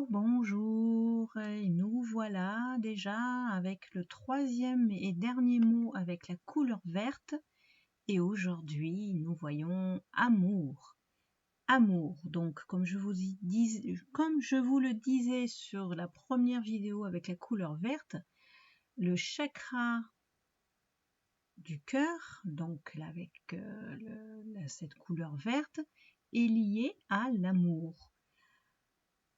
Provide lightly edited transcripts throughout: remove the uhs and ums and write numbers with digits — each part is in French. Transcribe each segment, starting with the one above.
bonjour, et nous voilà déjà avec le troisième et dernier mot avec la couleur verte, et aujourd'hui nous voyons amour. Amour, donc comme je vous le disais sur la première vidéo avec la couleur verte, le chakra du cœur, donc avec cette couleur verte, est lié à l'amour.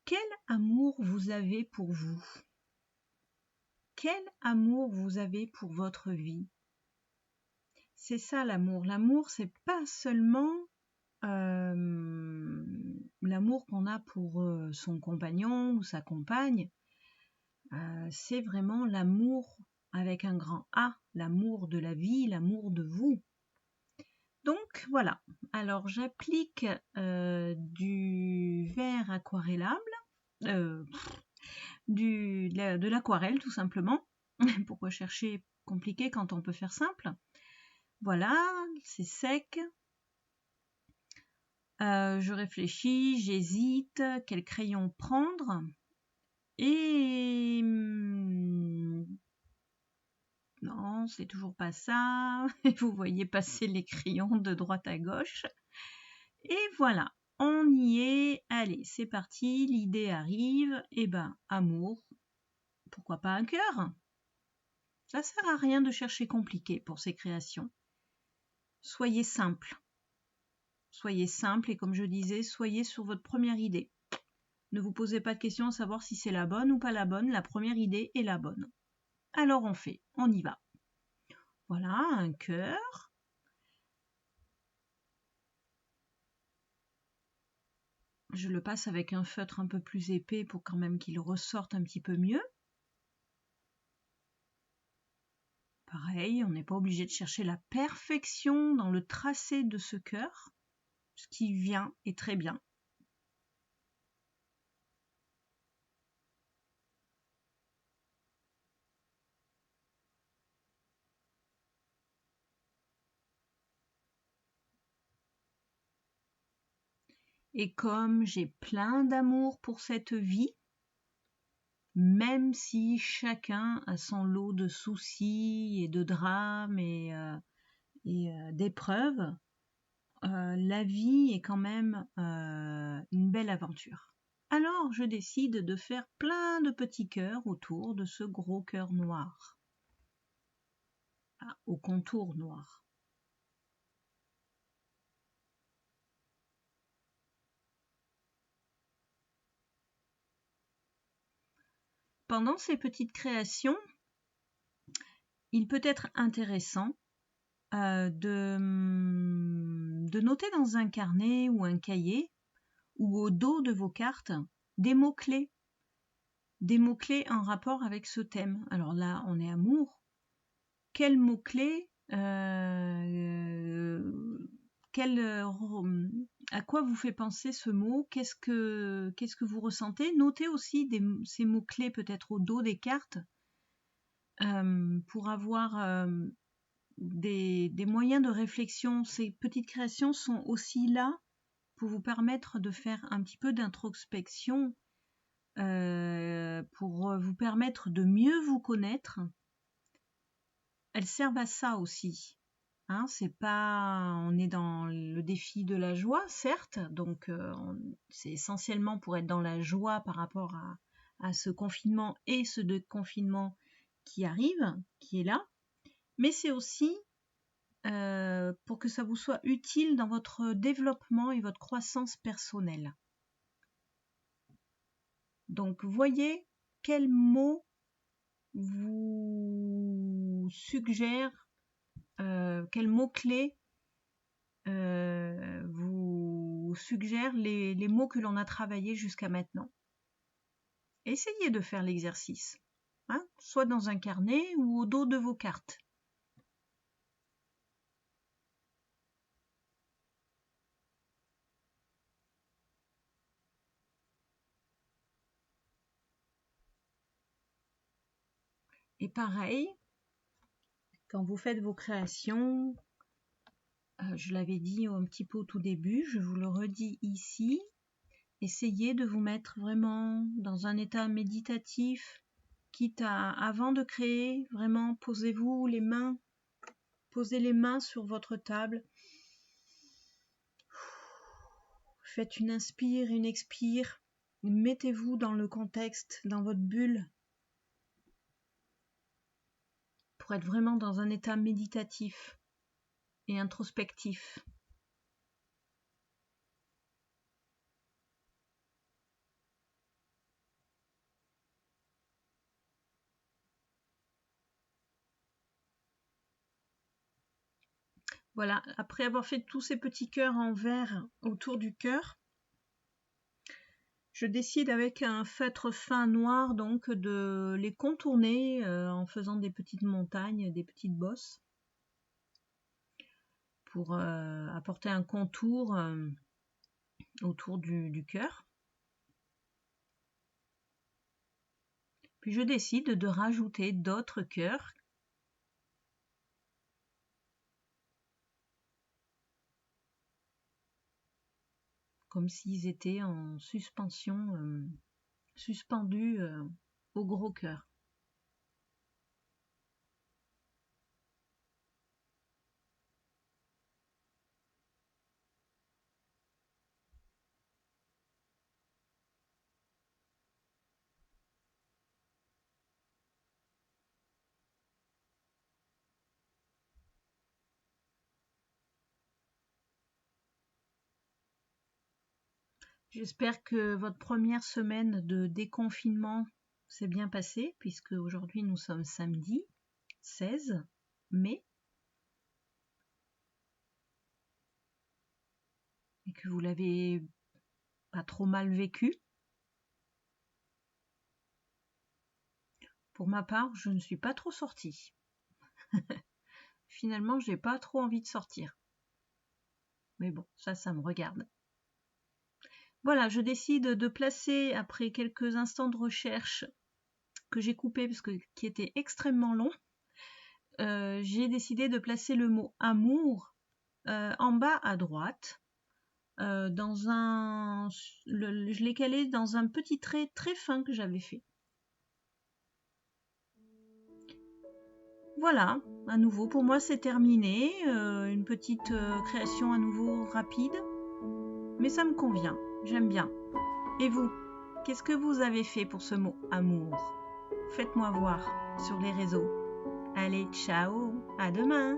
Quel amour vous avez pour vous? Quel amour vous avez pour votre vie? C'est ça l'amour. L'amour, c'est pas seulement l'amour qu'on a pour son compagnon ou sa compagne. C'est vraiment l'amour avec un grand A, l'amour de la vie, l'amour de vous. Donc voilà. Alors j'applique du vert aquarellable. De l'aquarelle tout simplement. Pourquoi chercher compliqué quand on peut faire simple? Voilà, c'est sec. Je réfléchis, j'hésite, quel crayon prendre. Et non, c'est toujours pas ça. Vous voyez passer les crayons de droite à gauche. Et voilà, on y est. Allez, c'est parti, l'idée arrive. Eh ben, amour. Pourquoi pas un cœur? Ça sert à rien de chercher compliqué pour ces créations. Soyez simple. Soyez simple et comme je disais, soyez sur votre première idée. Ne vous posez pas de questions à savoir si c'est la bonne ou pas la bonne. La première idée est la bonne. Alors on fait, on y va. Voilà, un cœur. Je le passe avec un feutre un peu plus épais pour quand même qu'il ressorte un petit peu mieux. Pareil, on n'est pas obligé de chercher la perfection dans le tracé de ce cœur. Ce qui vient est très bien. Et comme j'ai plein d'amour pour cette vie, même si chacun a son lot de soucis et de drames et d'épreuves, la vie est quand même une belle aventure. Alors je décide de faire plein de petits cœurs autour de ce gros cœur noir, au contour noir. Pendant ces petites créations, il peut être intéressant de noter dans un carnet ou un cahier ou au dos de vos cartes des mots-clés en rapport avec ce thème. Alors là, on est amour. Quels mots-clés à quoi vous fait penser ce mot? Qu'est-ce que vous ressentez? Notez aussi ces mots-clés peut-être au dos des cartes pour avoir des moyens de réflexion. Ces petites créations sont aussi là pour vous permettre de faire un petit peu d'introspection, pour vous permettre de mieux vous connaître. Elles servent à ça aussi. Hein, c'est pas, on est dans le défi de la joie, certes, donc c'est essentiellement pour être dans la joie par rapport à ce confinement et ce déconfinement qui arrive, qui est là, mais c'est aussi pour que ça vous soit utile dans votre développement et votre croissance personnelle. Donc, voyez quels mots vous suggèrent, quels mots-clés vous suggèrent les mots que l'on a travaillés jusqu'à maintenant. Essayez de faire l'exercice, hein, soit dans un carnet ou au dos de vos cartes. Et pareil, quand vous faites vos créations, je l'avais dit un petit peu au tout début, je vous le redis ici, essayez de vous mettre vraiment dans un état méditatif, quitte à, avant de créer, vraiment posez-vous les mains, posez les mains sur votre table. Faites une inspire, une expire. Mettez-vous dans le contexte, dans votre bulle, pour être vraiment dans un état méditatif et introspectif. Voilà, après avoir fait tous ces petits cœurs en verre autour du cœur, je décide avec un feutre fin noir donc de les contourner en faisant des petites montagnes, des petites bosses, pour apporter un contour autour du cœur. Puis je décide de rajouter d'autres cœurs comme s'ils étaient en suspension, suspendus au gros cœur. J'espère que votre première semaine de déconfinement s'est bien passée, puisque aujourd'hui nous sommes samedi 16 mai et que vous l'avez pas trop mal vécu. Pour ma part, je ne suis pas trop sortie. Finalement, j'ai pas trop envie de sortir. Mais bon, ça me regarde. Voilà, je décide de placer, après quelques instants de recherche que j'ai coupé parce que qui était extrêmement long, j'ai décidé de placer le mot amour en bas à droite. Je l'ai calé dans un petit trait très fin que j'avais fait. Voilà, à nouveau pour moi c'est terminé, une petite création à nouveau rapide, mais ça me convient, j'aime bien. Et vous, qu'est-ce que vous avez fait pour ce mot amour? Faites-moi voir sur les réseaux. Allez, ciao, à demain!